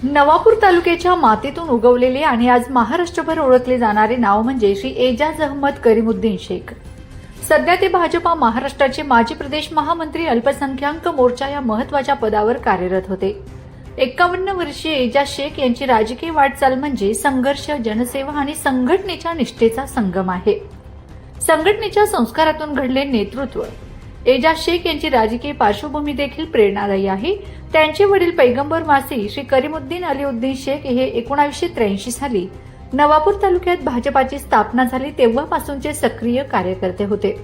नवापूर तालुक्याच्या मातीतून उगवलेले आणि आज महाराष्ट्रभर ओळखले जाणारे नाव म्हणजे श्री एजाज अहमद करीमुद्दीन शेख। सध्या ते भाजपा महाराष्ट्राचे माजी प्रदेश महामंत्री, अल्पसंख्याक मोर्चा या महत्त्वाच्या पदावर कार्यरत होते। 51 वर्षीय एजाज शेख यांची राजकीय वाटचाल म्हणजे संघर्ष, जनसेवा आणि संघटनेच्या निष्ठेचा संगम आहे। संघटनेच्या संस्कारातून घडले नेतृत्व। एजाज शेख यांची राजकीय पार्श्वभूमी देखील प्रेरणादायी आहे। त्यांचे वडील पैगंबर मासी श्री करीमुद्दीन अलीउद्दीन शेख हे 1983 साली नवापूर तालुक्यात भाजपाची स्थापना झाली तेव्हापासूनचे सक्रिय कार्यकर्ते होते।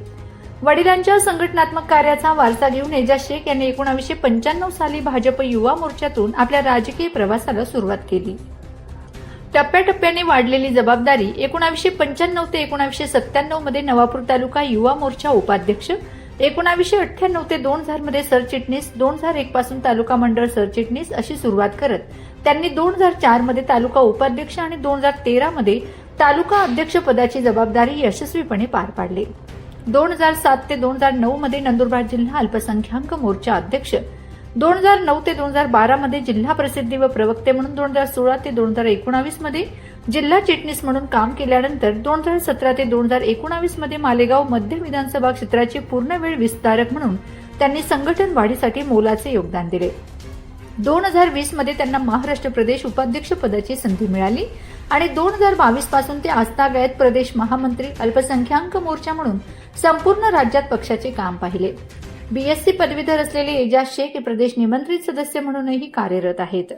वडिलांच्या संघटनात्मक कार्याचा वारसा घेऊन एजाज शेख यांनी 1995 साली भाजप युवा मोर्चातून आपल्या राजकीय प्रवासाला सुरुवात केली। टप्प्याटप्प्याने वाढलेली जबाबदारी 1995 ते 1997 मध्ये नवापूर तालुका युवा मोर्चा उपाध्यक्ष, 1998 ते 2000 मध्ये सरचिटणीस, 2001 पासून तालुका मंडळ सरचिटणीस अशी सुरुवात करत त्यांनी 2004 मध्ये तालुका उपाध्यक्ष आणि 2013 मध्ये तालुका अध्यक्ष पदाची जबाबदारी यशस्वीपणे पार पाडली। 2007 ते 2009 मध्ये नंदुरबार जिल्हा अल्पसंख्याक मोर्चा अध्यक्ष, 2009 ते 2012 मध्ये जिल्हा प्रसिद्धी व प्रवक्ते म्हणून, 2016 ते 2019 मध्ये जिल्हा चिटणीस म्हणून काम केल्यानंतर 2017 ते 2019 मध्ये मालेगाव मध्य विधानसभा क्षेत्राचे पूर्णवेळ विस्तारक म्हणून त्यांनी संघटन वाढीसाठी मोलाचे योगदान दिले। 2020 मध्ये त्यांना महाराष्ट्र प्रदेश उपाध्यक्ष पदाची संधी मिळाली आणि 2022 पासून ते आजतागायत प्रदेश महामंत्री, अल्पसंख्याक मोर्चा म्हणून संपूर्ण राज्यात पक्षाचे काम पाहिले। बीएससी पदवीधर असलेले एजाज शेख हे प्रदेश निमंत्रित सदस्य म्हणूनही कार्यरत आहेत।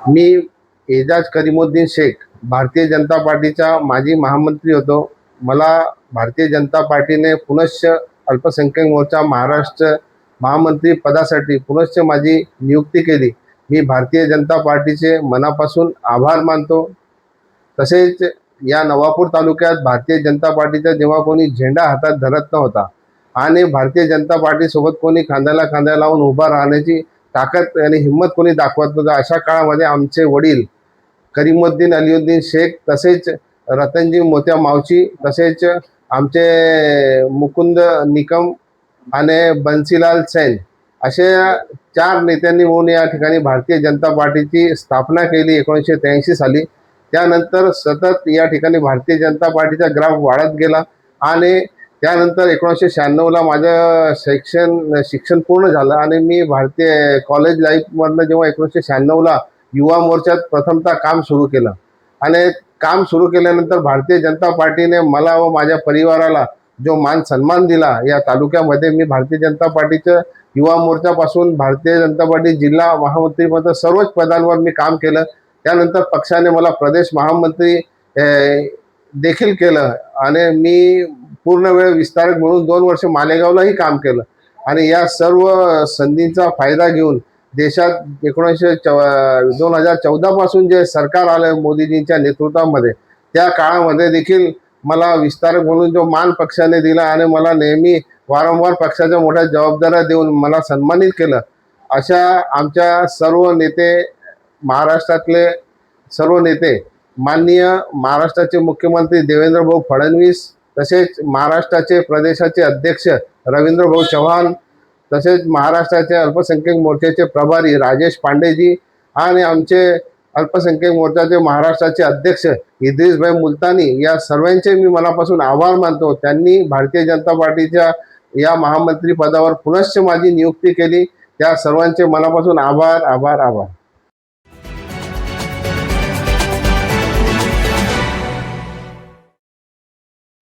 मी एजाज करीमुद्दीन शेख भारतीय जनता पार्टीचा माजी महामंत्री होतो। मला भारतीय जनता पार्टीने पुनश्च अल्पसंख्याक मोर्चा महाराष्ट्र महामंत्री पदासाठी पुनश्च माझी नियुक्ती केली। मी भारतीय जनता पार्टीचे मनापासून आभार मानतो। तसेच या नवापूर तालुक्यात भारतीय जनता पार्टीचा जेव्हा कोणी झेंडा हातात धरत नव्हता आणि भारतीय जनता पार्टी सोबत कोणी खांद्याला खांदा लावून उभा राहण्याची ताकद आणि हिम्मत कोणी दाखवत नव्हतं, अशा काळामध्ये आमचे वडील करीमुद्दीन अलीउद्दीन शेख, तसेच रतनजी मोत्या मावची, तसेच आमचे मुकुंद निकम आणि बन्सीलाल सैन असे 4 नेत्यांनी मिळून या ठिकाणी भारतीय जनता पार्टीची स्थापना केली 1983 साली। त्यानंतर सतत या ठिकाणी भारतीय जनता पार्टीचा ग्राफ वाढत गेला आणि त्यानंतर 1996ला माझं शिक्षण पूर्ण झालं आणि मी भारतीय कॉलेज लाईफमधनं जेव्हा 1996ला युवा मोर्चात प्रथमतः काम सुरू केलं आणि काम सुरू केल्यानंतर भारतीय जनता पार्टीने मला व माझ्या परिवाराला जो मान सन्मान दिला या तालुक्यामध्ये, मी भारतीय जनता पार्टीचं युवा मोर्चापासून भारतीय जनता पार्टी जिल्हा महामंत्रीपद सर्वच पदांवर मी काम केलं। त्यानंतर पक्षाने मला प्रदेश महामंत्री देखील केलं आणि मी पूर्ण वेळ विस्तारक म्हणून 2 वर्ष मालेगावलाही काम केलं आणि या सर्व संधींचा फायदा घेऊन देशात 2014 पासून जे सरकार आलं मोदीजींच्या नेतृत्वामध्ये, त्या काळामध्ये देखील मला विस्तारक म्हणून जो मान पक्षाने दिला आणि मला नेहमी वारंवार पक्षाच्या मोठ्या जबाबदाऱ्या देऊन मला सन्मानित केलं। अशा आमच्या सर्व नेते, महाराष्ट्रातले सर्व नेते, माननीय महाराष्ट्राचे मुख्यमंत्री देवेंद्र भाऊ फडणवीस, तसेच महाराष्ट्राचे प्रदेशाचे अध्यक्ष रवींद्र भाऊ चव्हाण, तसेच महाराष्ट्राचे अल्पसंख्याक मोर्चाचे प्रभारी राजेश पांडेजी आणि आमचे अल्पसंख्याक मोर्चाचे महाराष्ट्राचे अध्यक्ष इद्रिसभाई मुलतानी, या सर्वांचे मी मनापासून आभार मानतो। त्यांनी भारतीय जनता पार्टीच्या या महामंत्री पदावर पुनश्च माझी नियुक्ती केली। त्या सर्वांचे मनापासून आभार आभार आभार।